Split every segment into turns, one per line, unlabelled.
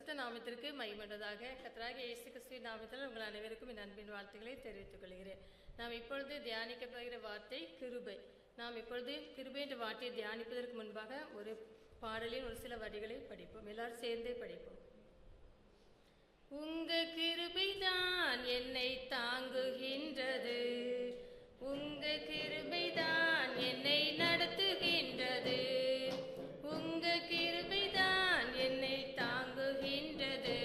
பரிசுத்த நாமத்திற்கு மகிமையுண்டதாக. கர்த்தராகிய இயேசு கிறிஸ்துவின் நாமத்தில் உங்கள் அனைவருக்கும் என் அன்பின் வாழ்த்துக்களை தெரிவித்துக் கொள்கிறேன். நாம் இப்பொழுது தியானிக்கப்படுகிற வார்த்தை கிருபை. நாம் இப்பொழுது கிருபை என்ற வார்த்தையை தியானிப்பதற்கு முன்பாக ஒரு பாடலின் ஒரு சில வரிகளை படிப்போம். எல்லாரும் சேர்ந்தே படிப்போம். உங்க கிருபைதான் என்னை தாங்குகின்றது, உங்க கிருபைதான் என்னை நடத்துகின்றது, உங்க கிருபைதான் என்னை தாங்குகின்றது,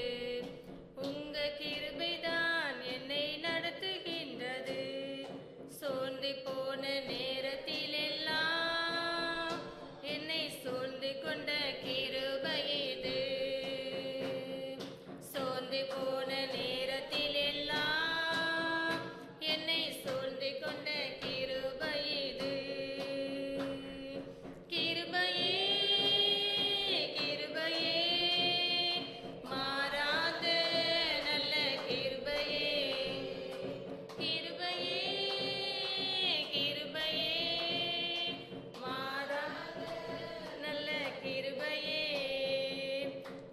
உங்க கிருபைதான் என்னை நடத்துகின்றது. சோர்ந்து போன நேரத்தில் எல்லாம் என்னை சூழ்ந்து கொண்ட கிருபை இது. சோர்ந்து போன நேரத்தில் எல்லாம் என்னை சூழ்ந்து கொண்ட கிருபை இது. கிருபையே கிருபையே மாறாத நல்ல கிருபையே, கிருபையே கிருபையே மாறாத நல்ல கிருபையே.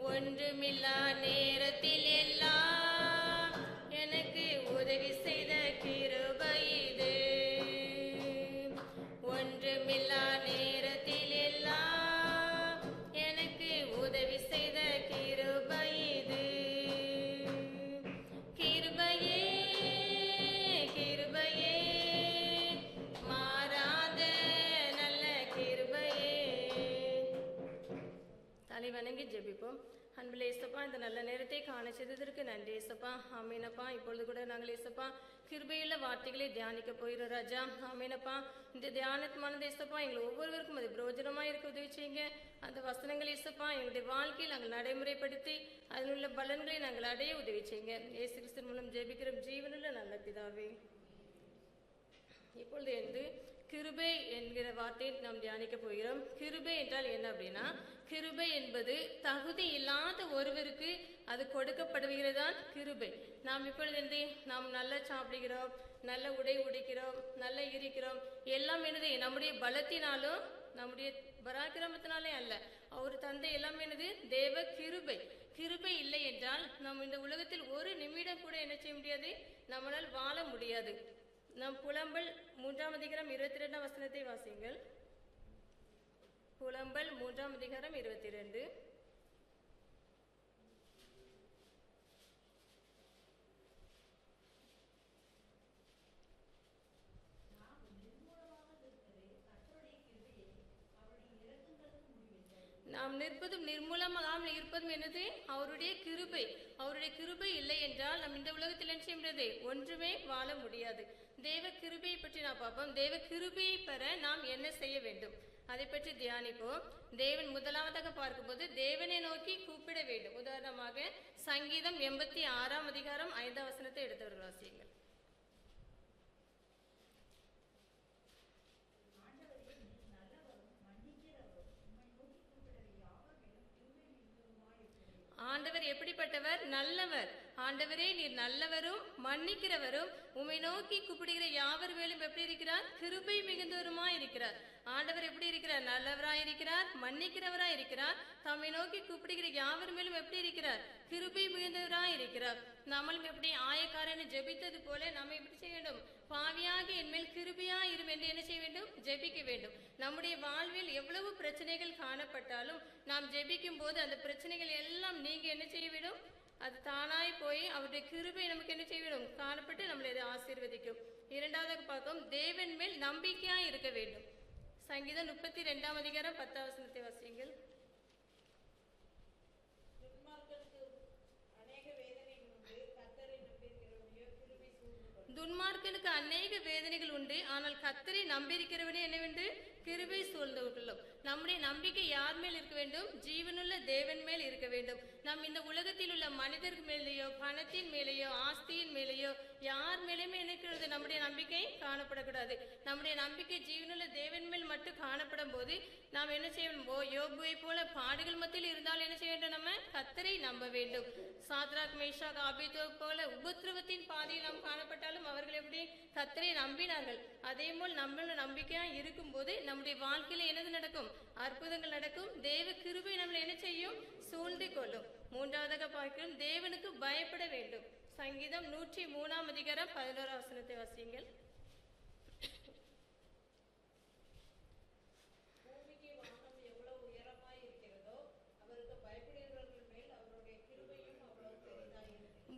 ஒன்றுமில்லா நேரத்தில் எல்லாம் எனக்கு உதவி செய்த கிருபை இது. ஒன்றுமில்லா நேரத்தில் எல்லாம் எனக்கு உதவி செய்த கிருபை இது. கிருபையே கிருபையே மாறாத நல்ல கிருபையே. தலை வணங்கி ஜெபிப்போம். அன்பில் ஏசப்பா, இந்த நல்ல நேரத்தை காண செய்ததற்கு நன்றி ஏசப்பா. ஆமீனப்பா. இப்பொழுது கூட நாங்கள் ஏசப்பா கிருபையுள்ள வார்த்தைகளை தியானிக்க போகிறோம் ராஜா. ஆமீனப்பா. இந்த தியானமானது ஏசப்பா எங்களை ஒவ்வொருவருக்கும் அது பிரயோஜனமாக இருக்க உதவி செய்யுங்க. அந்த வசனங்கள் ஏசப்பா எங்களுடைய வாழ்க்கையில் நாங்கள் நடைமுறைப்படுத்தி அதில் உள்ள பலன்களை நாங்கள் அடைய உதவி செய்யுங்க. இயேசு கிறிஸ்து மூலம் ஜெபிக்கிற ஜீவனுள்ள நல்ல பிதாவே. இப்பொழுது வந்து கிருபை என்கிற வார்த்தையை நாம் தியானிக்க போகிறோம். கிருபை என்றால் என்ன அப்படின்னா, கிருபை என்பது தகுதி இல்லாத ஒருவருக்கு அது கொடுக்கப்படுகிறதான் கிருபை. நாம் இப்பொழுது நாம் நல்லா சாப்பிடுகிறோம், நல்ல உடை உடைக்கிறோம், நல்ல இருக்கிறோம், எல்லாம் என்னது நம்முடைய பலத்தினாலும் நம்முடைய பராக்கிரமத்தினாலே அல்ல, அவர் தந்தை எல்லாம் என்னது தேவ கிருபை. கிருபை இல்லை என்றால் நாம் இந்த உலகத்தில் ஒரு நிமிடம் கூட என்ன செய்ய முடியாது, நம்மளால் வாழ முடியாது. நாம் புலம்பல் 3ஆம் அதிகாரம் 22ஆம் வசனத்தை வாசியுங்கள். புலம்பல் 3ஆம் அதிகாரம் 22. நாம் நிற்பதும் நிர்மூலமாகாமல் இருப்பதும் என்னது அவருடைய கிருபை. அவருடைய கிருபை இல்லை என்றால் நம் இந்த உலகத்தில் என்ன செய்ய முடியாது, ஒன்றுமே வாழ முடியாது. தேவ கிருபையை பற்றி நாம் பார்ப்போம். தேவ கிருபையை பெற நாம் என்ன செய்ய வேண்டும் அதை பற்றி தியானிப்போம். தேவன் முதலாவதாக பார்க்கும்போது தேவனை நோக்கி கூப்பிட வேண்டும். உதாரணமாக சங்கீதம் 86ஆம் அதிகாரம் 5ஆம் வசனத்தை எடுத்தவர்கள் வாசியுங்கள். ஆண்டவர் எப்படிப்பட்டவர்? நல்லவர். ஆண்டவரே நீர் நல்லவரும் மன்னிக்கிறவரும், உம்மை நோக்கி கூப்பிடுகிற யாவர் மேலும் எப்படி இருக்கிறார்? கிருபை மிகுந்தவருமாய் இருக்கிறார். ஆண்டவர் எப்படி இருக்கிறார்? நல்லவராய் இருக்கிறார், மன்னிக்கிறவராய் இருக்கிறார். தம்மை நோக்கி கூப்பிடுகிற யாவர் மேலும் எப்படி இருக்கிறார்? கிருபை மிகுந்தவராய் இருக்கிறார். நம்மளும் எப்படி ஆயக்காரனை ஜெபித்தது போல நம்ம எப்படி செய்ய வேண்டும்? பாவியாக என்மேல் கிருபையா இரும் என்று என்ன செய்ய வேண்டும்? ஜெபிக்க வேண்டும். நம்முடைய வாழ்வில் எவ்வளவு பிரச்சனைகள் காணப்பட்டாலும் நாம் ஜெபிக்கும் போது அந்த பிரச்சனைகள் எல்லாம் நீங்க என்ன செய்ய வேண்டும்? அது தானாய் போய் அவருடைய கிருபை நமக்கு என்ன செய்ய வேண்டும்? காணப்பட்டு நம்மளை அதை ஆசீர்வதிக்கும். இரண்டாவதாக பார்க்கும் தேவன் மேல் நம்பிக்கையா இருக்க வேண்டும். சங்கீதம் 32ஆம் அதிகாரம் 10ஆம் வசனத்தை வாசியுங்கள். துன்மார்க்கனுக்கு அநேக வேதனைகள் உண்டு, ஆனால் கர்த்தரை நம்பியிருக்கிறவனே என்னவென்று கிருபை சூழ்ந்து கொள்ளும். நம்முடைய நம்பிக்கை யார் மேல் இருக்க வேண்டும்? ஜீவனுள்ள தேவன் மேல் இருக்க வேண்டும். நம் இந்த உலகத்தில் உள்ள மனிதர்கள் மேலேயோ, பணத்தின் மேலேயோ, ஆஸ்தியின் மேலேயோ யார் மேலேயுமே இருக்கிறது நம்முடைய நம்பிக்கை காணப்படக்கூடாது. நம்முடைய நம்பிக்கை ஜீவனுள்ள தேவன் மேல் மட்டும் காணப்படும் போது நாம் என்ன செய்ய வேண்டும்? யோபுவை போல பாடுகள் மத்தியில் இருந்தால் என்ன செய்ய வேண்டும்? நம்ம கர்த்தரை நம்ப வேண்டும். சாத்ராக் மேஷாக் ஆபேத்நேகோ போல உபத்திரவத்தின் பாதையில் நாம் காணப்பட்டாலும் அவர்கள் எப்படி கர்த்தரை நம்பினார்கள். அதே போல் நம்மள நம்பிக்கையா இருக்கும் போது நம்முடைய வாழ்க்கையில என்னது நடக்கும்? அற்புதங்கள் நடக்கும். தேவ கிருபை நம்மளை என்ன செய்யும்? சூழ்ந்து கொள்ளும். மூன்றாவதாக பார்க்கிறோம், தேவனுக்கு பயப்பட வேண்டும். சங்கீதம் 103 அதிகாரம் 11 வசனத்தை வாசியுங்கள்.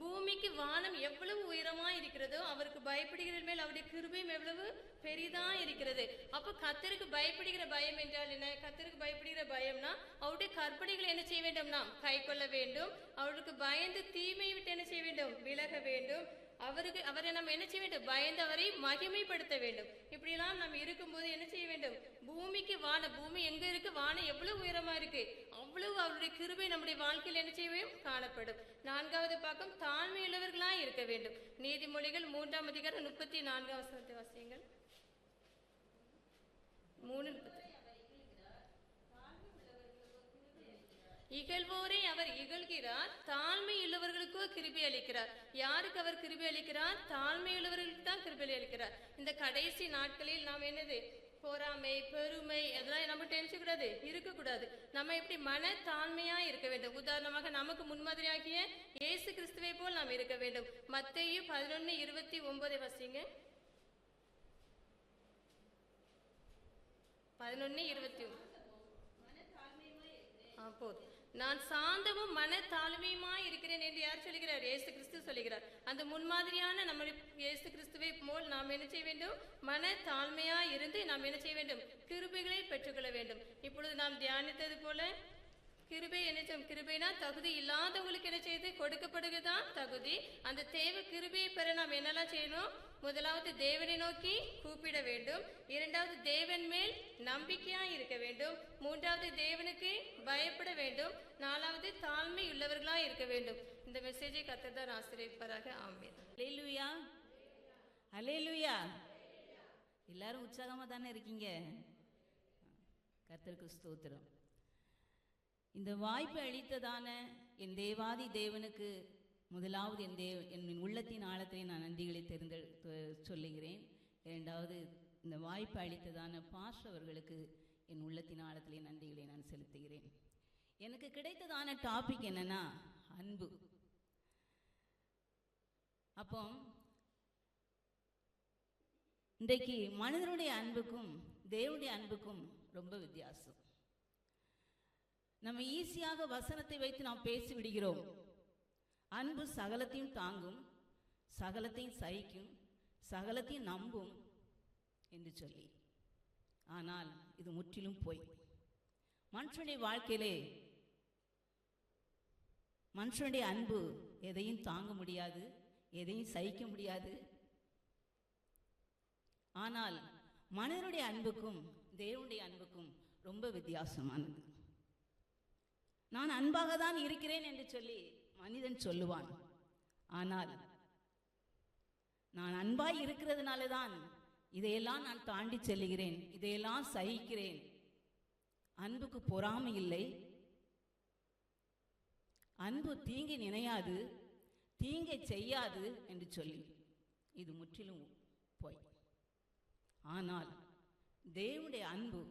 பூமிக்கு வானம் எவ்வளவு உயரமா இருக்கிறதோ அவருக்கு பயப்படுகிற மேல் அவருடைய கிருபையும் எவ்வளவு பெரிதா இருக்கிறது. அப்ப கர்த்தருக்கு பயப்படுகிற பயம் என்றால் என்ன? கர்த்தருக்கு பயப்படுகிற பயம்னா அவருடைய கற்பனைகளை என்ன செய்ய வேண்டும்? நாம் கை கொள்ள வேண்டும். அவருக்கு பயந்து தீமையை விட்டு என்ன செய்ய வேண்டும்? விலக வேண்டும். அவரை நம்ம என்ன செய்ய வேண்டும்? பயந்து அவரை மகிமைப்படுத்த வேண்டும். இப்படியெல்லாம் நம்ம இருக்கும்போது என்ன செய்ய வேண்டும்? பூமிக்கு வானம், பூமி எங்க இருக்கு? வானம் எவ்வளவு உயரமா இருக்கு, அவ்வளவு அவருடைய கிருபை நம்முடைய வாழ்க்கையில் என்ன செய்யும்? காணப்படும். நான்காவது பக்கம், தாழ்மையுள்ளவர்களா இருக்க வேண்டும். நீதிமொழிகள் 3 அதிகாரம் 34 வசனத்தை வாசியுங்கள். 3:34. இகழ்வோரை அவர் இகழ்கிறார், தாழ்மையுள்ளவர்களுக்கோ கிருபை அளிக்கிறார். யாருக்கு அவர் கிருபை அளிக்கிறார்? தாழ்மையுள்ளவர்களுக்கு தான் கிருபை அளிக்கிறார். இந்த கடைசி நாட்களில் நாம் என்னது? பொறாமை, பெருமை, அதெல்லாம் நம்ம டென்ஷன் கூடாது, இருக்கக்கூடாது. நம்ம எப்படி மன தாழ்மையா இருக்க வேண்டும். உதாரணமாக நமக்கு முன்மாதிரியாகிய இயேசு கிறிஸ்துவை போல் நாம் இருக்க வேண்டும். மத்தேயு 11:29 வாசிங்க. 11:21. போதும். நான் சாந்தமும் மன தாழ்மையுமா இருக்கிறேன் என்று யார் சொல்லுகிறார்? இயேசு கிறிஸ்து சொல்லுகிறார். அந்த முன்மாதிரியான நம்முடைய இயேசு கிறிஸ்துவை போல் நாம் என்ன செய்ய வேண்டும்? மன தாழ்மையா இருந்து நாம் என்ன செய்ய வேண்டும்? கிருபைகளை பெற்றுக்கொள்ள வேண்டும். இப்பொழுது நாம் தியானித்தது போல கிருபை என்ன செய்யும்? கிருபைனா தகுதி இல்லாதவங்களுக்கு என்ன செய்து கொடுக்கப்படுகிறதான் தகுதி. அந்த தேவ கிருபையை பெற நாம் என்னெல்லாம் செய்யணும்? முதலாவது தேவனை நோக்கி கூப்பிட வேண்டும். இரண்டாவது தேவன் மேல் நம்பிக்கையா இருக்க வேண்டும். மூன்றாவது தேவனுக்கு பயப்பட வேண்டும். நாலாவது தாழ்மை உள்ளவர்களா இருக்க வேண்டும். இந்த மெசேஜை கர்த்தர் தான் ஆசீர்வதிப்பாராக. ஆமென்.
அல்லேலூயா, அல்லேலூயா. எல்லாரும் உற்சாகமா தானே இருக்கீங்க? கர்த்தருக்கு ஸ்தோத்திரம். இந்த வாய்ப்பை அளித்ததான என் தேவாதி தேவனுக்கு முதலாவது என் உள்ளத்தின் ஆழத்திலே நான் நன்றிகளை சொல்லுகிறேன். இரண்டாவது, இந்த வாய்ப்பை அளித்ததான பாஸ்டர் அவர்களுக்கு என் உள்ளத்தின் ஆழத்திலே நன்றிகளை நான் செலுத்துகிறேன். எனக்கு கிடைத்ததான டாபிக் என்னன்னா அன்பு. அப்போ இன்றைக்கு மனிதனுடைய அன்புக்கும் தேவனுடைய அன்புக்கும் ரொம்ப வித்தியாசம். நம்ம ஈஸியாக வசனத்தை வைத்து நாம் பேசி விடுகிறோம். அன்பு சகலத்தையும் தாங்கும், சகலத்தையும் சகிக்கும், சகலத்தையும் நம்பும் என்று சொல்லி. ஆனால் இது முற்றிலும் பொய். மனுஷனுடைய வாழ்க்கையிலே மனுஷனுடைய அன்பு எதையும் தாங்க முடியாது, எதையும் சகிக்க முடியாது. ஆனால் மனிதனுடைய அன்புக்கும் தேவனுடைய அன்புக்கும் ரொம்ப வித்தியாசமானது. நான் அன்பாக தான் இருக்கிறேன் என்று சொல்லி மனிதன் சொல்லுவான். ஆனால் நான் அன்பாய் இருக்கிறதுனால தான் இதையெல்லாம் நான் தாண்டி செல்லுகிறேன், இதையெல்லாம் சகிக்கிறேன். அன்புக்கு பொறாமை இல்லை. அன்பு தீங்கை நினையாது, தீங்கை செய்யாது என்று சொல்லி இது முற்றிலும் பொய். ஆனால் தேவனுடைய அன்பு,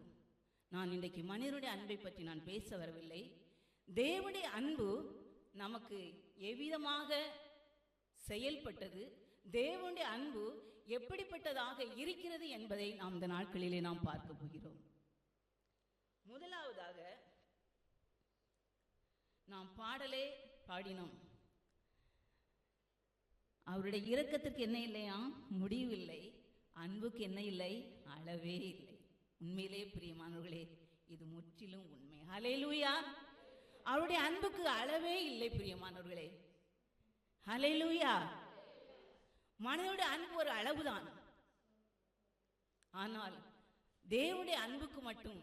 நான் இன்றைக்கு மனிதனுடைய அன்பை பற்றி நான் பேச வரவில்லை. தேவனுடைய அன்பு நமக்கு எவ்விதமாக செயல்பட்டது, தேவனுடைய அன்பு எப்படிப்பட்டதாக இருக்கிறது என்பதை நாம் இந்த நாட்களிலே நாம் பார்க்க போகிறோம். முதலாவதாக நாம் பாடலே பாடினோம். அவருடைய இரக்கத்திற்கு என்ன இல்லையா? முடிவில்லை. அன்புக்கு என்ன இல்லை? அளவே இல்லை. உண்மையிலே பிரியமானவர்களே, இது முற்றிலும் உண்மை. ஹல்லேலூயா. அவருடைய அன்புக்கு அளவே இல்லை பிரியமானவர்களே. ஹல்லேலூயா. மனிதனுடைய அன்பு ஒரு அளவுதான். ஆனால் தேவனுடைய அன்புக்கு மட்டும்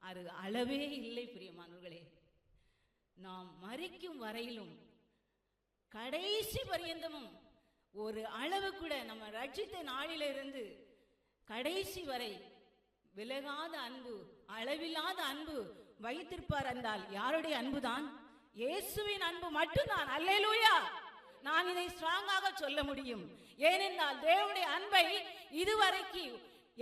அது அளவே இல்லை பிரியமானவர்களே. நாம் மரிக்கும் வரையிலும் கடைசி பரியந்தமும் ஒரு அளவு கூட நம்ம ரட்சித்த நாளிலிருந்து கடைசி வரை விலகாத அன்பு, அளவில்லாத அன்பு வைத்திருப்பார் என்றால் யாருடைய அன்புதான்? இயேசுவின் அன்பு மட்டும்தான். அல்லேலூயா. நான் இதை ஸ்ட்ராங்காக சொல்ல முடியும். ஏனென்றால் தேவனுடைய அன்பை இதுவரைக்கும்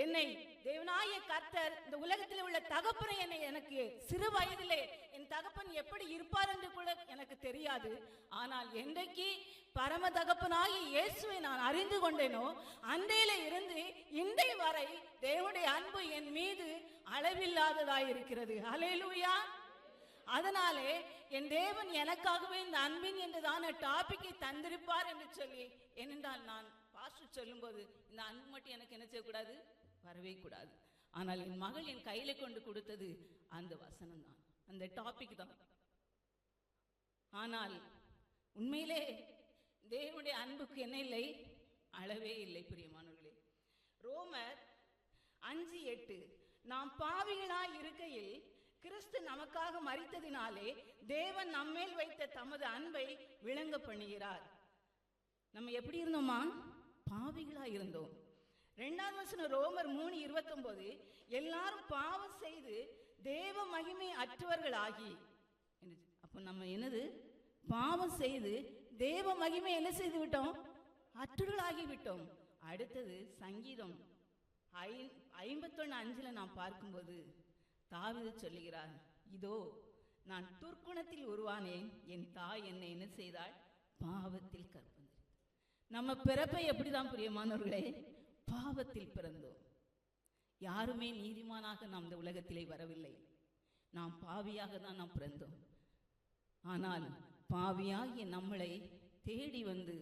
என்னை
தேவனாய கர்த்தர் இந்த உலகத்தில் உள்ள தகப்பனை எனக்கு சிறு வயதிலே என் தகப்பன் எப்படி இருப்பார் என்று கூட எனக்கு தெரியாது. ஆனால் என்றைக்கு பரம தகப்பனாகி இயேசுவை நான் அறிந்து கொண்டேனோ அன்றையில இருந்து இன்றைய வரை தேவனுடைய அன்பு என் மீது அளவில்லாததாய் இருக்கிறது. ஹல்லேலூயா. அதனாலே என் தேவன் எனக்காகவே இந்த அன்பின் என்றுதான டாபிக்கை தந்திருப்பார் என்று சொல்லி, ஏனென்றால் நான் பாஸ்டர் சொல்லும்போது இந்த அன்பு மட்டும் எனக்கு என்ன செய்யக்கூடாது, வரவே கூடாது. ஆனால் என் மகள் என் கையில கொண்டு கொடுத்தது அந்த வசனம் தான், அந்த டாபிக் தான். ஆனால் உண்மையிலே தேவனுடைய அன்புக்கு என்ன இல்லை, அளவே இல்லை பிரியமானவர்களே. ரோமர் 5:8 நாம் பாவிகளாய் இருக்கையில் கிறிஸ்து நமக்காக மரித்ததினாலே தேவன் நம்மேல் வைத்த தமது அன்பை விளங்க பண்ணுகிறார். நம்ம எப்படி இருந்தோமா, பாவிகளா இருந்தோம். 2வது வசனம் ரோமர் 3:29 எல்லாரும் பாவம் செய்து தேவ மகிமை அற்றவர்களாகி. அப்போ நம்ம என்னது, பாவம் செய்து தேவ மகிமை என்ன செய்து விட்டோம், அற்றவர்களாகி விட்டோம். அடுத்தது சங்கீதம் 51:5 நாம் பார்க்கும்போது தாவீது சொல்லுகிறார், இதோ நான் துர்க்குணத்தில் உருவானேன், என் தாய் என்னை என்ன செய்தாள், பாவத்தில் கற்பந்தது. நம்ம பிறப்பை எப்படிதான் பிரியமானவர்களே, பாவத்தில் பிறந்தோம். யாருமே நீதிமானாக நாம் இந்த உலகத்திலே வரவில்லை, நாம் பாவியாக தான் நாம் பிறந்தோம். ஆனால் பாவியாகிய நம்மளை தேடி வந்து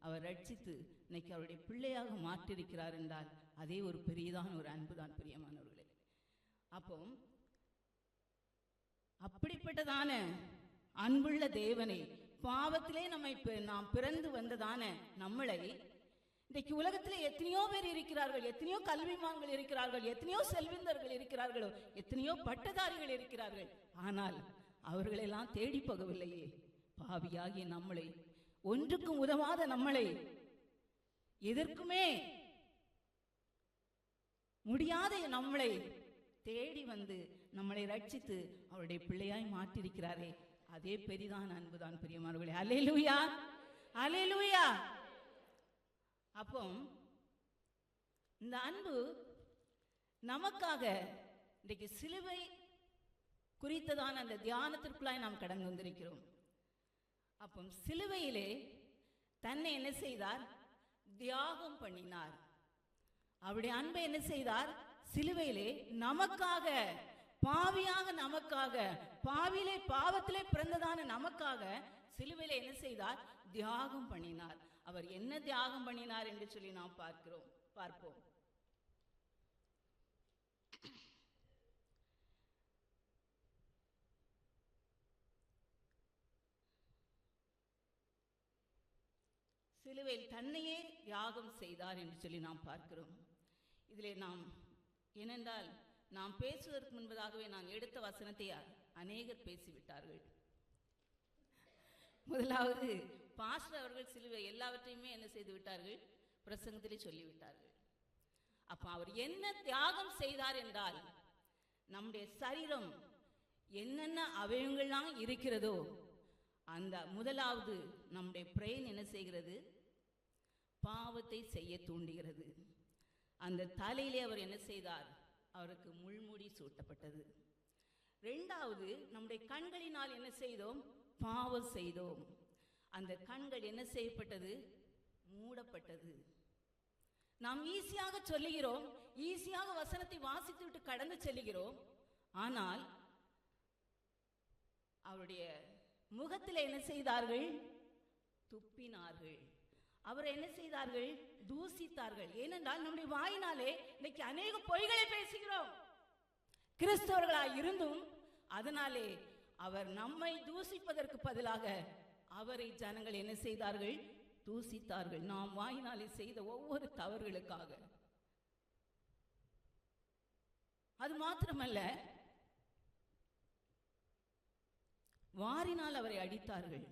அவர் ரட்சித்து இன்னைக்கு அவருடைய பிள்ளையாக மாற்றிருக்கிறார் என்றால் அதே ஒரு பெரியதான ஒரு அன்பு தான் பிரியமானவர்களே. அப்போ அப்படிப்பட்டதான அன்புள்ள தேவனை, பாவத்திலே நாம் பிறந்து வந்ததான நம்மளை இன்றைக்கு உலகத்தில் எத்தனையோ பேர் இருக்கிறார்கள், எத்தனையோ கல்விமான்கள் இருக்கிறார்கள், எத்தனையோ செல்வந்தர்கள் இருக்கிறார்களோ, எத்தனையோ பட்டதாரிகள் இருக்கிறார்கள். ஆனால் அவர்களெல்லாம் தேடி போகவில்லையே, பாவியாகிய நம்மளை, ஒன்றுக்கும் உதவாத நம்மளை, எதற்குமே முடியாத நம்மளை தேடி வந்து நம்மளை ரட்சித்து அவருடைய பிள்ளையாய் மாற்றிருக்கிறாரே, அதே பெரிதான அன்புதான் பிரியமானவர்களே. அல்லேலூயா, அல்லேலூயா. அப்போ இந்த அன்பு நமக்காக இன்றைக்கு சிலுவை குறித்ததான அந்த தியானத்திற்குள்ளாய் நாம் கடந்து வந்திருக்கிறோம். அப்போ சிலுவையிலே தன்னை என்ன செய்தார், தியாகம் பண்ணினார். அவருடைய அன்பை என்ன செய்தார், சிலுவையிலே நமக்காக, பாவியாக நமக்காக, பாவத்திலே பிறந்ததான நமக்காக சிலுவையிலே என்ன செய்தார், தியாகம் பண்ணினார். அவர் என்ன தியாகம் பண்ணினார் என்று சொல்லி நாம் பார்ப்போம். சிலுவையில் தன்னையே தியாகம் செய்தார் என்று சொல்லி நாம் பார்க்கிறோம். இதிலே நாம் ஏனென்றால் நாம் பேசுவதற்கு முன்பதாகவே நான் எடுத்த வசனத்தை அநேகர் பேசிவிட்டார்கள். முதலாவது பாஸ்டர் அவர்கள் சிலுவை எல்லாவற்றையுமே என்ன செய்து விட்டார்கள், பிரசங்கத்திலே சொல்லிவிட்டார்கள். அப்ப அவர் என்ன தியாகம் செய்தார் என்றால், நம்முடைய சரீரம் என்னென்ன அவயவங்கள்லாம் இருக்கிறதோ அந்த முதலாவது நம்முடைய பிரெயின் என்ன செய்கிறது, பாவத்தை செய்ய தூண்டுகிறது. அந்த தலையிலே அவர் என்ன செய்தார், அவருக்கு முள்முடி சூட்டப்பட்டது. 2வது நம்முடைய கண்களினால் என்ன செய்தோம், பாவம் செய்தோம். அந்த கண்கள் என்ன செய்யப்பட்டது, மூடப்பட்டது. நாம் ஈஸியாக சொல்லுகிறோம், ஈஸியாக வசனத்தை வாசித்து விட்டு கடந்து செல்லுகிறோம். ஆனால் அவருடைய முகத்தில் என்ன செய்தார்கள், துப்பினார்கள். அவரை என்ன செய்தார்கள், தூசித்தார்கள். ஏனென்றால் நம்முடைய வாயினாலே இன்னைக்கு அநேக பொய்களை பேசுகிறோம் கிறிஸ்தவர்களாய் இருந்தும். அதனாலே அவர் நம்மை தூசிப்பதற்கு பதிலாக அவரை ஜனங்கள் என்ன செய்தார்கள், தூசித்தார்கள். நாம் வாயினாலே செய்த ஒவ்வொரு தவறுகளுக்காக. அது மாத்திரமல்ல, வாரினால் அவரை அடித்தார்கள்.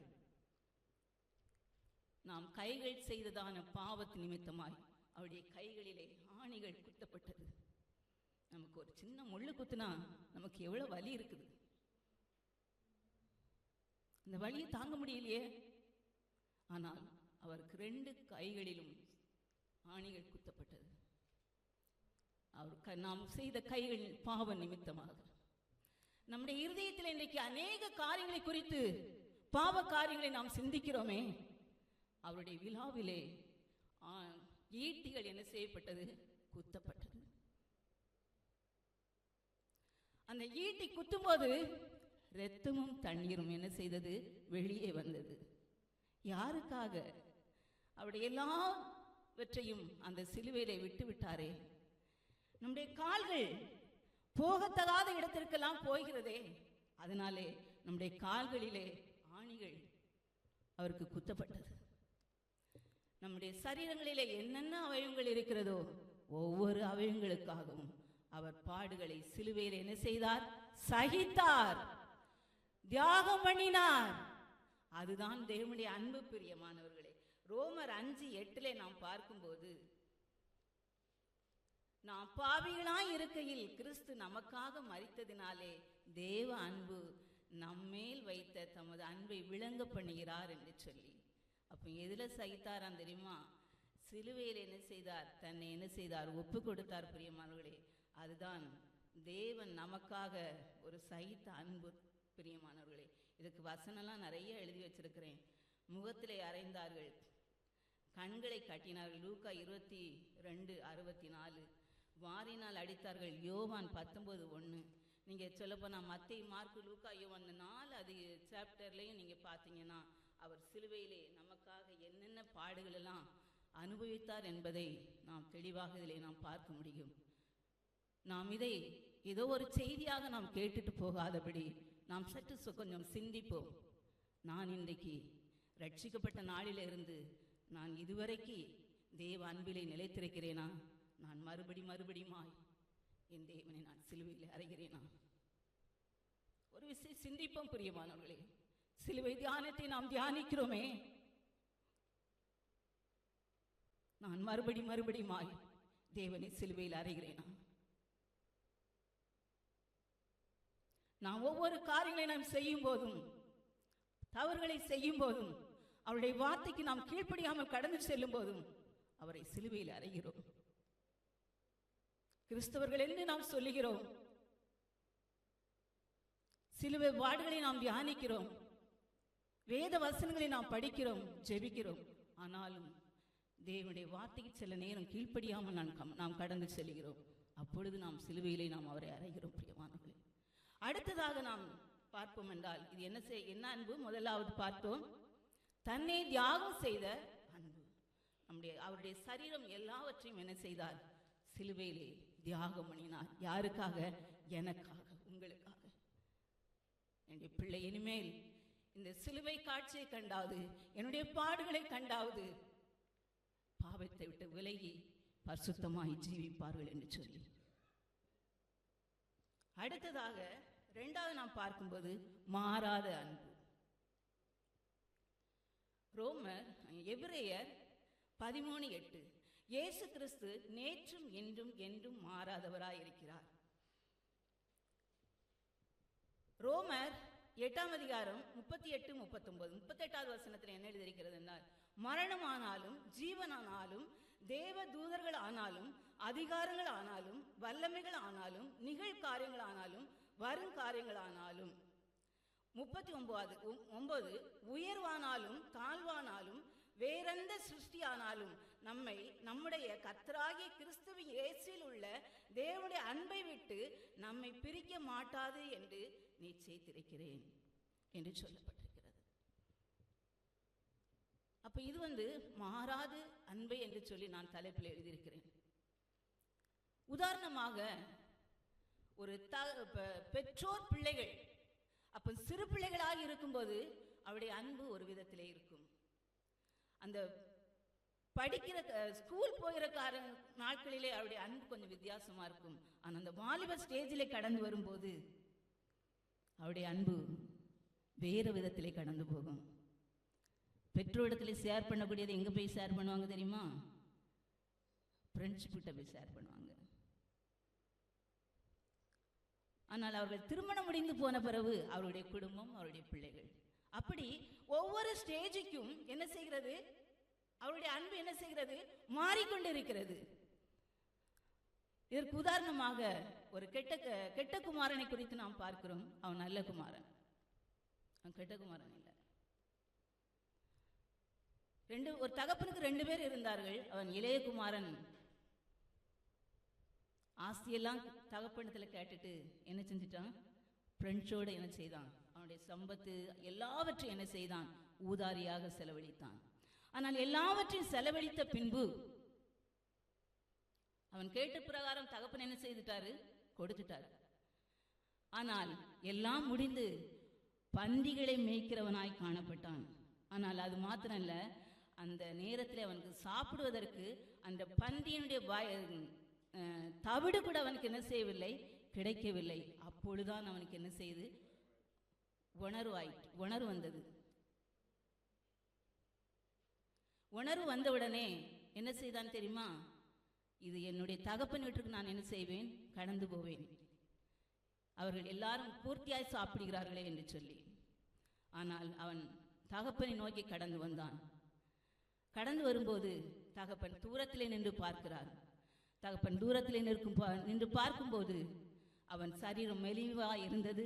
நாம் கைகள் செய்ததான பாவத்து நிமித்தமாய் அவருடைய கைகளிலே ஆணிகள் குத்தப்பட்டது. நமக்கு ஒரு சின்ன முள்ளு குத்துனா நமக்கு எவ்வளவு வலி இருக்குது, இந்த வலியை தாங்க முடியலையே. ஆனால் அவருக்கு 2 கைகளிலும் ஆணிகள் குத்தப்பட்டது. நாம் செய்த கைகள் பாவ நிமித்தமாக. நம்முடைய இருதயத்தில் இன்றைக்கு அநேக காரியங்களை குறித்து பாவ காரியங்களை நாம் சிந்திக்கிறோமே. அவருடைய விழாவிலே ஈட்டிகள் என்ன செய்யப்பட்டது? குத்தப்பட்டது. அந்த ஈட்டி குத்தும்போது இரத்தமும் தண்ணீரும் என்ன செய்தது? வெளியே வந்தது. யாருக்காக? அவருடைய எல்லாவற்றையும் அந்த சிலுவையிலே விட்டு விட்டாரே. நம்முடைய கால்கள் போகத்தகாத இடத்திற்கெல்லாம் போகிறதே, அதனாலே நம்முடைய கால்களிலே ஆணிகள் அவருக்கு குத்தப்பட்டது. நம்முடைய சரீரங்களிலே என்னென்ன அவயவங்கள் இருக்கிறதோ ஒவ்வொரு அவயவங்களுக்காகவும் அவர் பாடுகளை சிலுவையில் என்ன செய்தார்? சகித்தார், தியாகம் பண்ணினார். அதுதான் தேவனுடைய அன்பு. பிரியமானவர்களே, ரோமர் 5:8 நாம் பார்க்கும்போது, நாம் பாவிகளாய் இருக்கையில் கிறிஸ்து நமக்காக மரித்ததினாலே தேவ அன்பு நம்மேல் வைத்த தமது அன்பை விளங்க பண்ணுகிறார் என்று சொல்லி. அப்ப எதுல சகித்தாராம் தெரியுமா? சிலுவையில் என்ன செய்தார்? தன்னை என்ன செய்தார்? ஒப்பு கொடுத்தார். பிரியமானவர்களே, அதுதான் தேவன் நமக்காக ஒரு சகித்த அன்பு. பிரியமானவர்களே, இதுக்கு வசனம்லாம் நிறைய எழுதி வச்சிருக்கிறேன். முகத்திலே அறைந்தார்கள், கண்களை கட்டினார்கள், லூக்கா 22:64. வாரினால் அடித்தார்கள், யோவான் 19:1. நீங்கள் சொல்லப்போனால் மத்தேயு, மார்க்கு, லூக்கா, யோவான் அந்த 4 சாப்டர்லையும் நீங்கள் பார்த்தீங்கன்னா அவர் சிலுவையிலே நமக்காக என்னென்ன பாடுகள் எல்லாம் அனுபவித்தார் என்பதை நாம் தெளிவாக இதிலே நாம் பார்க்க முடியும். நாம் இதை ஏதோ ஒரு செய்தியாக நாம் கேட்டுட்டு போகாதபடி நாம் சற்று கொஞ்சம் சிந்திப்போம். நான் இன்றைக்கு ரட்சிக்கப்பட்ட நாளிலிருந்து நான் இதுவரைக்கு தேவ அன்பிலே நிலைத்திருக்கிறேனா? நான் மறுபடியுமாய் என் தேவனை நான் சிலுவையில் அறைகிறேனா? ஒரு விஷயம் சிந்திப்போம் பிரியமானவர்களே. சிலுவை தியானத்தை நாம் தியானிக்கிறோமே, நான் மறுபடியுமாய் தேவனை சிலுவையில் அறைகிறேனா? நாம் ஒவ்வொரு காரியங்களை நாம் செய்யும் போதும், தவறுகளை செய்யும் போதும், அவருடைய வார்த்தைக்கு நாம் கீழ்ப்படியாமல் கடந்து செல்லும் போதும் அவரை சிலுவையில் அறைகிறோம். கிறிஸ்தவர்கள் என்று நாம் சொல்லுகிறோம், சிலுவை பாடுகளை நாம் தியானிக்கிறோம், வேத வசனங்களை நாம் படிக்கிறோம், ஜெபிக்கிறோம். ஆனாலும் தேவனுடைய வார்த்தைக்கு சில நேரம் கீழ்ப்படியாமல் நாம் கடந்து செல்கிறோம். அப்பொழுது நாம் சிலுவையிலே நாம் அவரை அறைகிறோம். பிரியமானவர்களே, அடுத்ததாக நாம் பார்ப்போம் என்றால் இது என்ன அன்பு? முதலாவது பார்த்தோம், தன்னை தியாகம் செய்த அன்பு. அவருடைய சரீரம் எல்லாவற்றையும் என்ன செய்தார்? சிலுவையிலே தியாகம் பண்ணினார். யாருக்காக? எனக்காக, உங்களுக்காக. என்னுடைய பிள்ளை இனிமேல் இந்த சிலுவை காட்சியை கண்டாவது, என்னுடைய பாடுகளை கண்டாவது பாவத்தை விட்டு விலகி பரிசுத்தமாய் ஜீவிப்பார்கள் என்று சொல்லி. அடுத்ததாக இரண்டாவது நாம் பார்க்கும்போது மாறாத அன்பு. எபிரேயர் 13:8. இயேசு கிறிஸ்து நேற்றும் இன்றும் என்றும் மாறாதவராய் இருக்கிறார். ரோமர் 8:38-39. 38வது வசனத்தில் என்ன எழுதியிருக்கிறது என்றால், மரணமானாலும் ஜீவனானாலும் தேவ தூதர்கள் ஆனாலும் அதிகாரங்கள் ஆனாலும் வல்லமைகள் ஆனாலும் நிகழ்காரியங்கள் ஆனாலும் வருங்காரியங்கள் ஆனாலும். 39 உயர்வானாலும் தாழ்வானாலும் வேறெந்த சிருஷ்டியானாலும் நம்முடைய கர்த்தராகிய கிறிஸ்துவின் இயேசுவில் உள்ள தேவனுடைய அன்பை விட்டு நம்மை பிரிக்க மாட்டாது என்று நிச்சயித்திருக்கிறேன் என்று சொல்லப்பட்டிருக்கிறது. அப்ப இது மாறாது அன்பை என்று சொல்லி நான் தலைப்பில் எழுதியிருக்கிறேன். உதாரணமாக ஒரு பெற்றோர் பிள்ளைகள், அப்ப சிறு பிள்ளைகளாக இருக்கும்போது அவருடைய அன்பு ஒரு விதத்திலே இருக்கும். அந்த படிக்கிற ஸ்கூல் போகிற நாட்களிலே அவருடைய அன்பு கொஞ்சம் வித்தியாசமா இருக்கும். ஆனால் அந்த வாலிபர் ஸ்டேஜிலே கடந்து வரும்போது அவருடைய அன்பு வேறு விதத்திலே கடந்து போகும். பெற்றோரிடத்துல ஷேர் பண்ணக்கூடியது எங்க போய் ஷேர் பண்ணுவாங்க தெரியுமா? ஃப்ரெண்ட்ஷிப் கிட்ட போய் ஷேர் பண்ணுவாங்க. ஆனால் அவர்கள் திருமணம் முடிந்து போன பிறகு அவருடைய குடும்பம், அவருடைய பிள்ளைகள், அப்படி ஒவ்வொரு ஸ்டேஜுக்கும் என்ன செய்கிறது? அவருடைய அன்பு என்ன செய்கிறது? மாறிக்கொண்டிருக்கிறது.
இதற்கு உதாரணமாக ஒரு கெட்ட குமாரனை குறித்து நாம் பார்க்கிறோம். அவன் நல்ல குமாரன், அவன் கெட்ட குமாரன் இல்லை. ஒரு தகப்பனுக்கு 2 பேர் இருந்தார்கள். அவன் இளைய குமாரன் ஆஸ்தியெல்லாம் தகப்பனத்தில் கேட்டுட்டு என்ன செஞ்சிட்டான்? ஃப்ரெண்ட்ஸோடு என்ன செய்தான்? அவனுடைய சம்பத்து எல்லாவற்றையும் என்ன செய்தான்? ஊதாரியாக செலவழித்தான். ஆனால் எல்லாவற்றையும் செலவழித்த பின்பு அவன் கேட்ட பிரகாரம் தகப்பன் என்ன செய்துட்டாரு? கொடுத்துட்டாரு. ஆனால் எல்லாம் முடிந்து பன்றிகளை மேய்க்கிறவனாய் காணப்பட்டான். ஆனால் அது மாத்திரம் இல்ல, அந்த நேரத்தில் அவனுக்கு சாப்பிடுவதற்கு அந்த பன்றியினுடைய தவிடு கூட அவனுக்கு என்ன செய்யவில்லை? கிடைக்கவில்லை. அப்பொழுதுதான் அவனுக்கு என்ன செய்து? உணர்வு வந்தது. உணர்வு வந்தவுடனே என்ன செய்தான் தெரியுமா? இது என்னுடைய தகப்பன் வீட்டுக்கு நான் என்ன செய்வேன்? கடந்து போவேன். அவர்கள் எல்லாரும் பூர்த்தியாய் சாப்பிடுகிறார்களே என்று சொல்லி. ஆனால் அவன் தகப்பனை நோக்கி கடந்து வந்தான். கடந்து வரும்போது தகப்பன் தூரத்திலே நின்று பார்க்கிறார். தகப்பன் தூரத்திலே நின்று பார்க்கும்போது அவன் சரீரம் மெலிவா இருந்தது,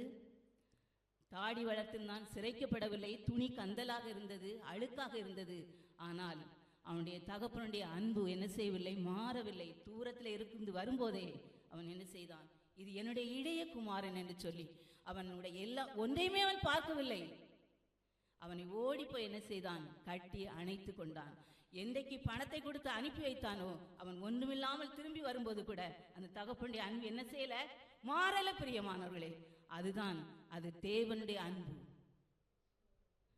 தாடி வளர்த்திருந்தான், சிரைக்கப்படவில்லை, துணி கந்தலாக இருந்தது, அழுக்காக இருந்தது. ஆனால் அவனுடைய தகப்பனுடைய அன்பு என்ன செய்யவில்லை? மாறவில்லை. தூரத்தில் இருந்து வரும்போதே அவன் என்ன செய்தான்? இது என்னுடைய இளைய குமாரன் என்று சொல்லி அவனுடைய ஒன்றையுமே அவன் பார்க்கவில்லை. அவனை ஓடி போய் என்ன செய்தான்? கட்டி அணைத்து கொண்டான். என்றைக்கு பணத்தை கொடுத்து அனுப்பி வைத்தானோ அவன் ஒன்றுமில்லாமல் திரும்பி வரும்போது கூட அந்த தகப்பனுடைய அன்பு என்ன செய்யல? மாறல. பிரியமானவர்களே, அதுதான் அது தேவனுடைய அன்பு.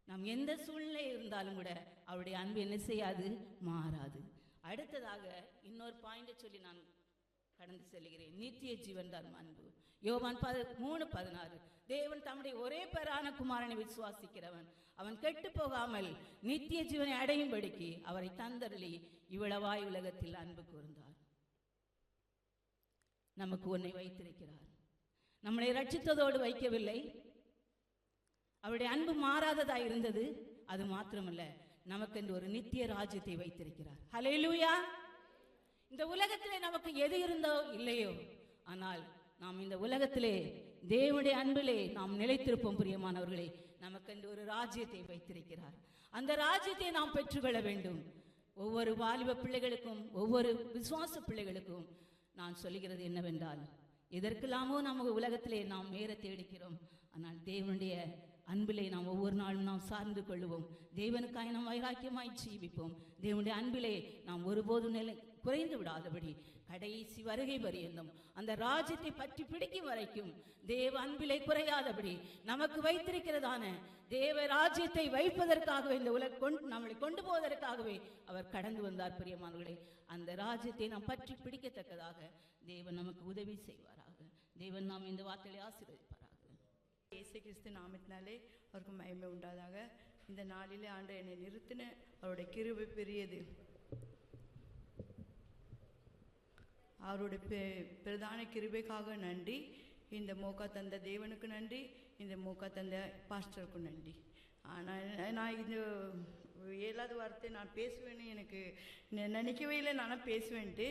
நாம் எந்த சூழ்நிலை இருந்தாலும் கூட அவருடைய அன்பு என்ன செய்யாது? மாறாது. அடுத்ததாக இன்னொரு பாயிண்டை சொல்லி நான் கடந்து செல்கிறேன். நித்திய ஜீவன் தரும் அன்பு. யோவான் 3:16 தேவன் தம்முடைய ஒரே பேரான குமாரனை விசுவாசிக்கிறவன் அவன் கெட்டு போகாமல் நித்திய ஜீவனை அடையும்படிக்கு அவரை தந்தருளி இவ்வளவாய் உலகத்தில் அன்பு கூர்ந்தார். நமக்கு ஒன்றை வைத்திருக்கிறார். நம்மளை ரட்சித்ததோடு வைக்கவில்லை. அவருடைய அன்பு மாறாததாய் இருந்தது. அது மாத்திரமல்ல, நமக்கென்று ஒரு நித்திய ராஜ்யத்தை வைத்திருக்கிறார். ஹல்லேலூயா. இந்த உலகத்திலே நமக்கு எது இருந்தோ இல்லையோ, ஆனால் நாம் இந்த உலகத்திலே தேவனுடைய அன்பிலே நாம் நிலைத்திருப்போம். பிரியமானவர்களே, நமக்கென்று ஒரு ராஜ்யத்தை வைத்திருக்கிறார். அந்த ராஜ்யத்தை நாம் பெற்றுக்கொள்ள வேண்டும். ஒவ்வொரு வாலிப பிள்ளைகளுக்கும், ஒவ்வொரு விசுவாச பிள்ளைகளுக்கும் நான் சொல்லுகிறது என்னவென்றால், எதற்கெல்லாமோ நம்ம உலகத்திலே நாம் நேரத்தை எடுக்கிறோம். ஆனால் தேவனுடைய அன்பிலே நாம் ஒவ்வொரு நாளும் நாம் சார்ந்து கொள்வோம். தேவனுக்காய் நாம் வைராக்கியமாய் ஜீவிப்போம். தேவனுடைய அன்பிலே நாம் ஒருபோதும் குறைந்து விடாதபடி கடைசி வருகை பரியந்தம் அந்த ராஜ்யத்தை பற்றி பிடிக்கும் வரைக்கும் தேவ அன்பிலே குறையாதபடி நமக்கு வைத்திருக்கிறதான தேவ ராஜ்யத்தை வைப்பதற்காகவே இந்த நம்மளை கொண்டு போவதற்காகவே அவர் கடந்து வந்தார். பிரியமானவர்களே, அந்த ராஜ்யத்தை நாம் பற்றி பிடிக்கத்தக்கதாக தேவன் நமக்கு உதவி செய்வாராக. தேவன் நாம் இந்த வார்த்தையை ஆசீர்வதிப்பாராக.
இயேசு கிறிஸ்து நாமத்தினாலே அவருக்கு மகிமை உண்டாதாக. இந்த நாளிலே ஆண்டவர் என்னை நிறுத்தின அவருடைய கிருபை பெரியது. அவருடைய பிரதான கிருபைக்காக நன்றி. இந்த மோக்கா தந்த தேவனுக்கு நன்றி. இந்த மோக்கா தந்த பாஸ்டருக்கும் நன்றி. ஆனால் நான் இந்த 7வது வார்த்தை நான் பேசுவேன்னு எனக்கு நினைக்கவே இல்லை. நானும் பேசுவேன்ட்டு.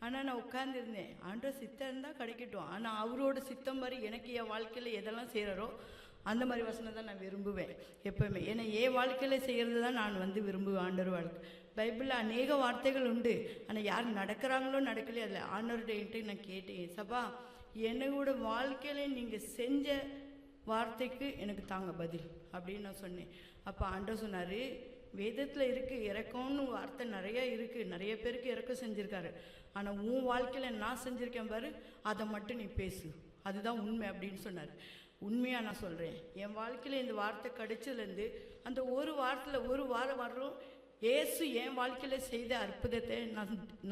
ஆனால் நான் உட்கார்ந்துருந்தேன். ஆண்டவர் சித்தம் இருந்தால் கிடைக்கட்டும். ஆனால் அவரோட சித்தம் மாதிரி எனக்கு என் வாழ்க்கையில் எதெல்லாம் செய்கிறாரோ அந்த மாதிரி வசனம் தான் நான் விரும்புவேன் எப்போவுமே. ஏன்னா என் வாழ்க்கையில் செய்கிறது தான் நான் விரும்புவேன். ஆண்டவர் வாழ்க்கை பைபிளில் அநேக வார்த்தைகள் உண்டு. ஆனால் யார் நடக்கிறாங்களோ நடக்கலையோ அதில் ஆண்டவர்கிட்ட நான் கேட்டேன், சப்பா என்னோட வாழ்க்கையில் நீங்கள் செஞ்ச வார்த்தைக்கு எனக்கு தாங்க பதில் அப்படின்னு நான் சொன்னேன். அப்போ ஆண்டவர் சொன்னார், வேதத்தில் இருக்குது இறக்கம்னு வார்த்தை நிறையா இருக்குது, நிறைய பேருக்கு இறக்கம் செஞ்சுருக்காரு. ஆனால் உன் வாழ்க்கையில் நான் செஞ்சுருக்கேன் பாரு, அதை மட்டும் நீ பேசு, அதுதான் உண்மை அப்படின்னு சொன்னார். உண்மையாக நான் சொல்கிறேன், என் வாழ்க்கையில் இந்த வார்த்தை கிடைச்சதுலேருந்து அந்த ஒரு வாரத்தில் ஒரு வாரம் வரும் ஏசு என் வாழ்க்கையில் செய்த அற்புதத்தை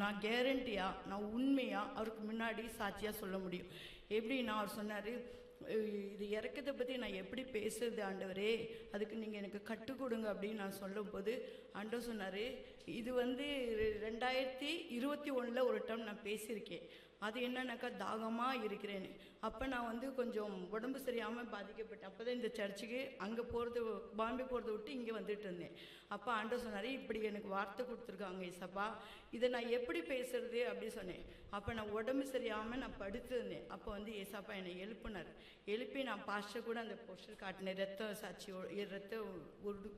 நான் கேரண்டியாக நான் உண்மையாக அவருக்கு முன்னாடி சாட்சியாக சொல்ல முடியும். எப்படின்னா அவர் சொன்னார், இது இறக்கத்தை பற்றி நான் எப்படி பேசுறது ஆண்டவரே, அதுக்கு நீங்கள் எனக்கு கற்றுக் கொடுங்க அப்படின்னு நான் சொல்லும்போது ஆண்டவர் சொன்னார், இது 2021 ஒரு டைம் நான் பேசியிருக்கேன். அது என்னன்னாக்கா தாகமாக இருக்கிறேன்னு. அப்போ நான் கொஞ்சம் உடம்பு சரியாமல் பாதிக்கப்பட்டேன். அப்போ தான் இந்த சர்ச்சுக்கு அங்கே போகிறது, பாம்பே போகிறத விட்டு இங்கே வந்துட்டு இருந்தேன். அப்போ ஆண்டவர் சொன்னார், இப்படி எனக்கு வார்த்தை கொடுத்துருக்காங்க ஏசப்பா, இதை நான் எப்படி பேசுறது அப்படி சொன்னேன். அப்போ நான் உடம்பு சரியாமல் நான் படுத்திருந்தேன். அப்போ வந்து ஏசாப்பா என்னை எழுப்பினார். எழுப்பி நான் பாஸ்டர் கூட அந்த போஸ்டர் காட்டினேன். ரத்த சாட்சியோட ரத்த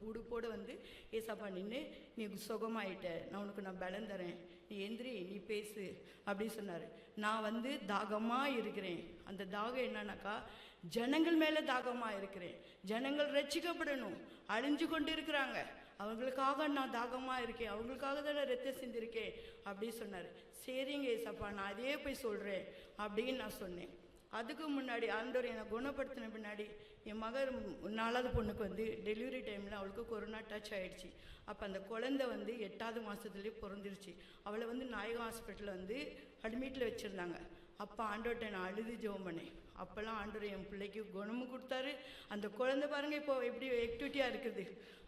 உடுப்போடு வந்து ஏசாப்பா நின்று, நீ சுகமாயிட்ட, நான் பலம் தரேன், நீ எந்திரி, நீ பேசு அப்படின்னு சொன்னார். நான் வந்து தாகமாக இருக்கிறேன். அந்த தாகம் என்னன்னாக்கா, ஜனங்கள் மேலே தாகமாக இருக்கிறேன். ஜனங்கள் ரட்சிக்கப்படணும், அழிஞ்சு கொண்டு இருக்கிறாங்க, அவங்களுக்காக நான் தாகமாக இருக்கேன், அவங்களுக்காக தான் நான் ரத்தம் செஞ்சுருக்கேன் அப்படின்னு சொன்னார். சரிங்க ஏசப்பா, நான் அதே போய் சொல்கிறேன் அப்படின்னு நான் சொன்னேன். அதுக்கு முன்னாடி ஆண்டவர் என்னை குணப்படுத்தின பின்னாடி என் மகள் 4வது பொண்ணுக்கு வந்து டெலிவரி டைமில் அவளுக்கு கொரோனா டச் ஆகிடுச்சு. அப்போ அந்த குழந்தை வந்து 8வது மாதத்துலேயே பிறந்துருச்சு. அவளை வந்து நாயகம் ஹாஸ்பிட்டலில் வந்து அட்மிட்டில் வச்சுருந்தாங்க. அப்போ ஆண்டவர்கிட்ட நான் அழுது ஜெபம் பண்ணேன். அப்போல்லாம் ஆண்டவர் என் பிள்ளைக்கு குணமும் கொடுத்தாரு. அந்த குழந்தை பாருங்கள் இப்போ எப்படி ஆக்டிவிட்டியாக இருக்குது.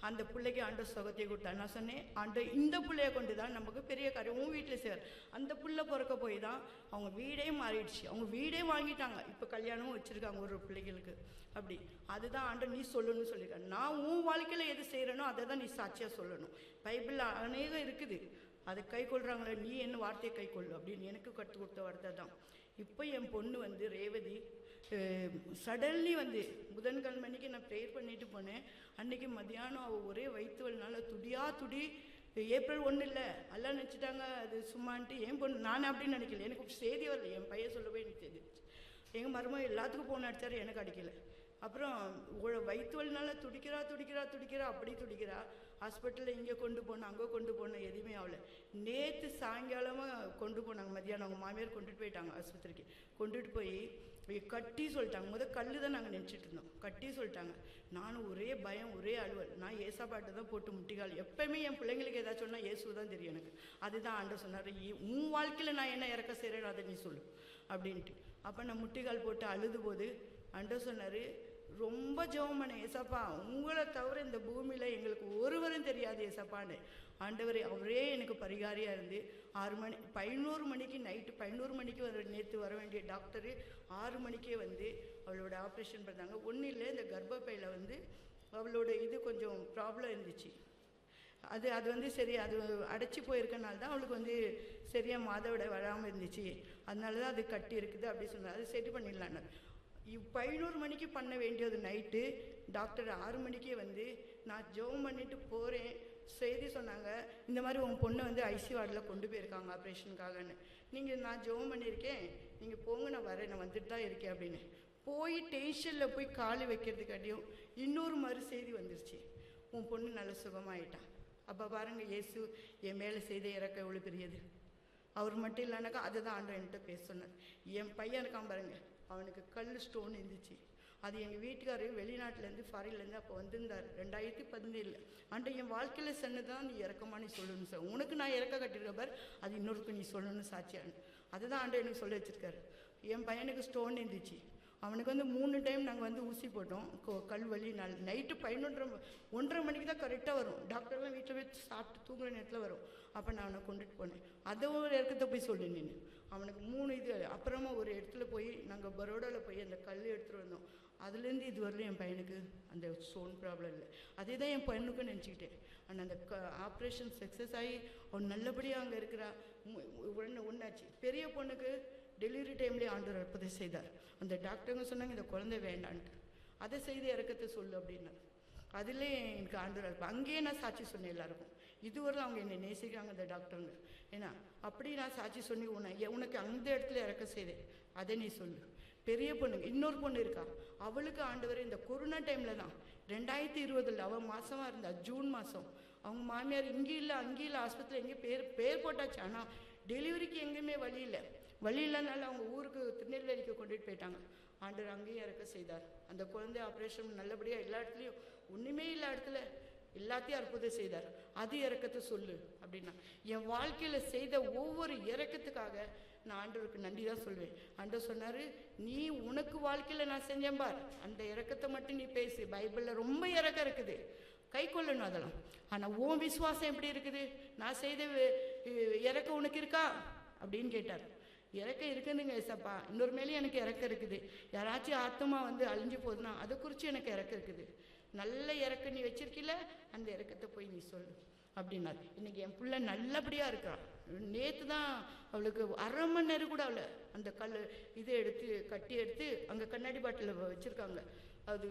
அந்த பிள்ளைக்கு ஆண்டவர் சுகத்தையும் கொடுத்தாரு. நான் சொன்னேன், ஆண்டவர் இந்த பிள்ளைய கொண்டு தான் நமக்கு பெரிய காரியம் உன் வீட்டில் செய்வார். அந்த பிள்ளை பிறக்க போய் தான் அவங்க வீடே மாறிடுச்சு. அவங்க வீடே வாங்கிட்டாங்க. இப்போ கல்யாணமும் வச்சுருக்காங்க ஒரு பிள்ளைகளுக்கு. அப்படி அதுதான் ஆண்டவர் நீ சொல்லணும்னு சொல்லியிருக்காரு. நான் உன் வாழ்க்கையில் எது செய்கிறேனோ அதை தான் நீ சாட்சியாக சொல்லணும். பைபிளில் அநேகம் இருக்குது, அதை கை கொள்கிறாங்களே, நீ என்ன வார்த்தையை கை கொள்ளு அப்படின்னு எனக்கு கற்றுக் கொடுத்த வார்த்தை தான். இப்போ என் பொண்ணு வந்து ரேவதி சடன்லி வந்து புதன்கிழமை அன்றைக்கி நான் ப்ரேயர் பண்ணிட்டு போனேன். அன்றைக்கி மத்தியானம் அவள் ஒரே வயிற்று வலினால துடி ஏப்ரல் 1 இல்லை எல்லாம் நினச்சிட்டாங்க அது சும்மான்ட்டு. என் பொண்ணு நான் அப்படின்னு நினைக்கல, எனக்கு செய்தி வரல. என் பையன் சொல்லவே எனக்கு தெரிஞ்சிச்சு. எங்கள் மருமக எல்லாத்துக்கும் ஃபோன் அடித்தார், எனக்கு அடிக்கலை. அப்புறம் வயிற்று வலினால துடிக்கிறா அப்படி துடிக்கிறா. ஹாஸ்பிட்டலில் இங்கே கொண்டு போனோம், அங்கே கொண்டு போனோம், எதுவுமே ஆகலை. நேற்று சாயங்காலமாக கொண்டு போனாங்க. மத்தியானம் அவங்க மாமியார் கொண்டுட்டு போயிட்டாங்க ஆஸ்பத்திரிக்கு. கொண்டுட்டு போய் கட்டி சொல்லிட்டாங்க. கல் தான் நாங்கள் நினச்சிட்டு இருந்தோம். கட்டி சொல்லிட்டாங்க. நானும் ஒரே பயம், ஒரே அலுவல். நான் ஏசாப்பாட்டை தான் போட்டு முட்டிக்கால். எப்போயுமே என் பிள்ளைங்களுக்கு ஏதாச்சும் சொன்னால் இயேசு தான் தெரியும் எனக்கு. அதுதான் ஆண்டவர் சொன்னார், உன் வாழ்க்கையில் நான் என்ன இறக்க செய்கிறேன்னு அதை நீ சொல்லு அப்படின்ட்டு. அப்போ நான் முட்டிக்கால் போட்டு அழுது போது ஆண்டவர் சொன்னார், ரொம்ப ஜெபம் பண்ணேன், ஏசப்பா உங்களை தவிர இந்த பூமியில் எங்களுக்கு ஒருவரும் தெரியாது ஏசப்பான்னு. ஆண்டவர் அவரே எனக்கு பரிகாரியாக இருந்து 11 மணிக்கு நைட்டு 11 மணிக்கு நேற்று வர வேண்டிய டாக்டரு 6 மணிக்கே வந்து அவளோட ஆப்ரேஷன் பண்ணாங்க. ஒன்றும் இல்லை, இந்த கர்ப்பப்பையில் வந்து அவளோட இது கொஞ்சம் ப்ராப்ளம் இருந்துச்சு. அது வந்து சரி, அது அடைச்சி போயிருக்கனால தான் அவளுக்கு வந்து சரியாக மாதவிட வராமல் இருந்துச்சு. அதனால தான் அது கட்டி இருக்குது அப்படி சொன்னார். அது சரி பண்ணிடலான்னு 11 மணிக்கு பண்ண வேண்டியது நைட்டு டாக்டர் 6 மணிக்கே வந்து நான் ஜெபம் பண்ணிட்டு போகிறேன். செய்தி சொன்னாங்க, இந்த மாதிரி உங்கள் பொண்ணை வந்து ஐசி வார்டில் கொண்டு போயிருக்காங்க ஆப்ரேஷனுக்காகன்னு. நீங்கள் நான் ஜெபம் பண்ணியிருக்கேன், நீங்கள் போங்க, நான் வரேன், நான் வந்துட்டு தான் இருக்கேன் அப்படின்னு. போய் டென்ஷனில் போய் கால் வைக்கிறதுக்காட்டியும் இன்னொரு மாதிரி செய்தி வந்துருச்சு, உன் பொண்ணு நல்ல சுகமாயிட்டான். அப்போ பாருங்கள், இயேசு என் மேலே செய்த இறக்க எவ்வளோ பெரியது. அவர் மட்டும் இல்லைனாக்கா அதை தான் ஆண்டவர் என்கிட்ட பேச சொன்னார். என் பையன் இருக்கான் பாருங்கள், அவனுக்கு கல் ஸ்டோன் இருந்துச்சு. அது எங்கள் வீட்டுக்காரர் வெளிநாட்டிலேருந்து ஃபாரின்லேருந்து அப்போ வந்திருந்தார் 2017. ஆண்ட என் வாழ்க்கையில் சொன்னதான், நீ இறக்கமா நீ சொல்லணும் சார், உனக்கு நான் இறக்க கட்டிருக்க பார், அது இன்னொருக்கு நீ சொல்லணும்னு சாட்சியானு. அதுதான் ஆண்டவர் எனக்கு சொல்ல வச்சுருக்காரு. என் பையனுக்கு ஸ்டோன் இருந்துச்சு. அவனுக்கு வந்து 3 டைம் நாங்கள் வந்து ஊசி போட்டோம். கல் வலி நைட்டு 11:30 மணிக்கு தான் கரெக்டாக வரும். டாக்டர்லாம் வீட்டில் போய் சாப்பிட்டு தூங்குற நேரத்தில் வரும். அப்போ நான் அவனை கொண்டுட்டு போனேன். அதை ஒரு இடத்த போய் சொல்லி நின்று அவனுக்கு 3 இது. அப்புறமா ஒரு இடத்துல போய் நாங்கள் பரோடாவில் போய் அந்த கல் எடுத்துகிட்டு வந்தோம். அதுலேருந்து இது வரலையும் என் பையனுக்கு அந்த ஸ்டோன் ப்ராப்ளம் இல்லை. அதே தான் என் பையனுக்கும் நினச்சிக்கிட்டேன். ஆனால் அந்த ஆப்ரேஷன் சக்ஸஸ் ஆகி அவன் நல்லபடியாக அங்கே இருக்கிறா. ஒன்றாச்சு. பெரிய பொண்ணுக்கு டெலிவரி டைம்லேயே ஆண்டவர் அற்புதம் செய்தார். அந்த டாக்டருங்க சொன்னாங்க, இந்த குழந்தை வேண்டான்ட்டு, அதை செய்து இறக்கத்தை சொல்லு அப்படின்னா. அதிலே எனக்கு ஆண்டவர் இருப்பேன். அங்கேயே நான் சாட்சி சொன்னேன் எல்லாருக்கும். இதுவரை அவங்க என்னை நேசிக்கிறாங்க அந்த டாக்டருங்க. ஏன்னா அப்படி நான் சாட்சி சொல்லி உனக்கு அந்த இடத்துல இறக்க செய்தேன், அதை நீ சொல்லு. பெரிய பொண்ணுங்க இன்னொரு பொண்ணு இருக்கா, அவளுக்கு ஆண்டவர் இந்த கொரோனா டைமில் தான் 2020 அவள் மாதமாக இருந்தா, ஜூன் மாதம். அவங்க மாமியார் இங்கே இல்லை அங்கே இல்லை, ஆஸ்பத்திரியில் எங்கேயும் பேர் போட்டாச்சு. ஆனால் டெலிவரிக்கு எங்கேயுமே வழி இல்லைனால அவங்க ஊருக்கு திருநெல்வேலிக்கு கொண்டுட்டு போயிட்டாங்க. ஆண்டவர் அங்கேயும் இறக்க செய்தார். அந்த குழந்தை ஆப்ரேஷன் நல்லபடியாக எல்லா இடத்துலையும், ஒன்றுமே இல்லை இடத்துல எல்லாத்தையும் அற்புதம் செய்தார். அது இறக்கத்தை சொல்லு அப்படின்னா. என் வாழ்க்கையில் செய்த ஒவ்வொரு இறக்கத்துக்காக நான் ஆண்டவருக்கு நன்றி தான் சொல்வேன். ஆண்டவர் சொன்னார், நீ உனக்கு வாழ்க்கையில் நான் செஞ்சேன் பார், அந்த இறக்கத்தை மட்டும் நீ பேசு. பைபிளில் ரொம்ப இறக்கம் இருக்குது, கை கொள்ளணும் அதெல்லாம். ஆனால் உன் விசுவாசம் எப்படி இருக்குது, நான் செய்த இறக்கம் உனக்கு இருக்கா அப்படின்னு கேட்டார். இறக்கம் இருக்குதுங்க ஏசப்பா, இன்னொரு மேலேயும் எனக்கு இறக்கம் இருக்குது. யாராச்சும் ஆத்மா வந்து அழிஞ்சு போகுதுன்னா அதை குறித்து எனக்கு இறக்கம் இருக்குது. நல்ல இறக்கம் நீ வச்சிருக்கீல, அந்த இறக்கத்தை போய் நீ சொல்லு. அப்படின்னாரு. இன்னைக்கு என் பிள்ளை நல்லபடியாக இருக்கிறான். நேற்று தான் அவளுக்கு அரை மணி நேரம் கூட அவளை அந்த இதை எடுத்து கட்டி எடுத்து அங்கே கண்ணாடி பாட்டில் வச்சுருக்காங்க. அது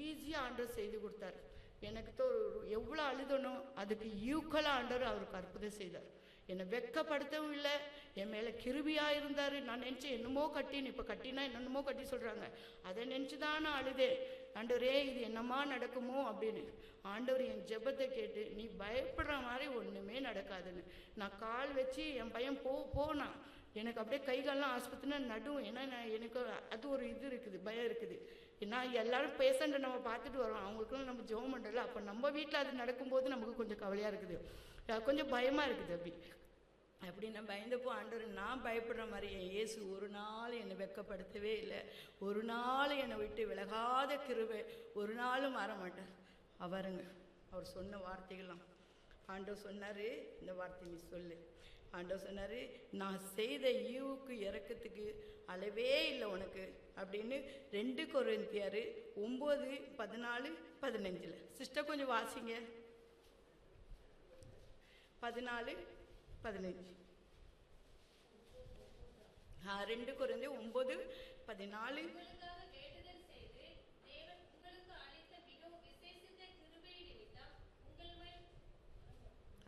ஈஸியாக ஆண்டவர் செய்து கொடுத்தாரு. எனக்கு எவ்வளோ அழுதனோ அதுக்கு ஈக்குவலாக ஆண்டவர் அவருக்கு அற்புதம் செய்தார். என்னை வெட்கப்படுத்தவும் இல்லை, என் மேலே கிருபியாக இருந்தார். நான் நினச்சேன் என்னமோ கட்டின்னு, இப்போ கட்டினா என்னென்னமோ கட்டி சொல்கிறாங்க, அதை நினச்சி தான் நான் அழுதேன். ஆண்டவரே இது என்னம்மா நடக்குமோ அப்படின்னு. ஆண்டவர் என் ஜெபத்தை கேட்டு நீ பயப்படுற மாதிரி ஒன்றுமே நடக்காதுன்னு நான் கால் வச்சு என் பையன் போனான். எனக்கு அப்படியே கைகாலெலாம் ஆஸ்பத்திரினா நடுவும். ஏன்னா எனக்கு அது ஒரு இது இருக்குது, பயம் இருக்குது. நான் எல்லாரும் பேஷண்ட்டை நம்ம பார்த்துட்டு வரோம், அவங்களுக்குலாம் நம்ம ஜெபம் பண்ணுறல. அப்போ நம்ம வீட்டில் அது நடக்கும்போது நமக்கு கொஞ்சம் கவலையாக இருக்குது, கொஞ்சம் பயமாக இருக்குது. அப்படி நான் பயந்தப்போ ஆண்டவர் நான் பயப்படுற மாதிரி என் இயேசு ஒரு நாள் என்னை வெட்கப்படுத்தவே இல்லை. ஒரு நாள் என்னை விட்டு விலகாத கிருபை, ஒரு நாளும் மாற மாட்டார். அவர் சொன்ன வார்த்தைகள்லாம் ஆண்டவர் சொன்னார், இந்த வார்த்தை நீ சொல்லு. ஆண்டவர் சொன்னார், நான் செய்த ஈவுக்கு இறக்கத்துக்கு அளவே இல்லை உனக்கு அப்படின்னு 2 கொரிந்தியர் 9:14-15. சிஸ்டர் கொஞ்சம் வாசிங்க. 14-15. 2 கொரிந்தியர் 9:14.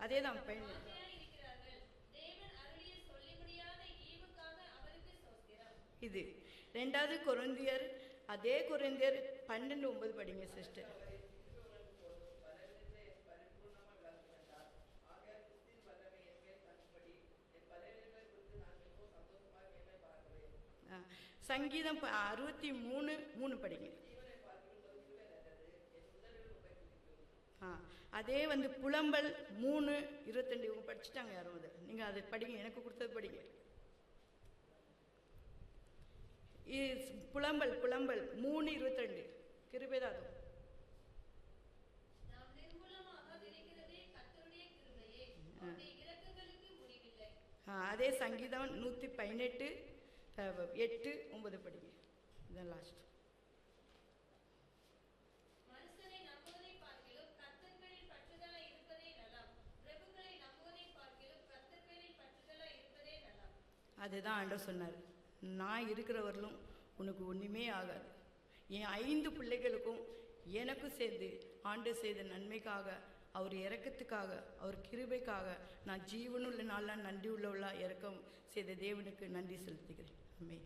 அதே தான் பையன். இது 2 கொரிந்தியர், அதே கொரிந்தியர் 12:9 படிங்க சிஸ்டர். சங்கீதம் 63:3 படிங்க. அதே புலம்பல் 3:22 இவங்க படிச்சுட்டாங்க யாரும். அதை நீங்கள் அதை படிங்க, எனக்கு கொடுத்தது படிங்க. புலம்பல் 3:22 கிருபைதான். அதே சங்கீதம் 118:8-9 படிங்க. இதான் லாஸ்ட். அதுதான் ஆண்டவர் சொன்னார், நான் இருக்கிறவர்களும் உனக்கு ஒன்றுமே ஆகாது. என் 5 பிள்ளைகளுக்கும் எனக்கும் சேர்ந்து ஆண்டவர் செய்த நன்மைக்காக, அவர் இறக்கத்துக்காக, அவர் கிருபைக்காக நான் ஜீவனுள்ள நாளாக நன்றி உள்ளவளாக இறக்கம் செய்த தேவனுக்கு நன்றி செலுத்துகிறேன். ஆமென்.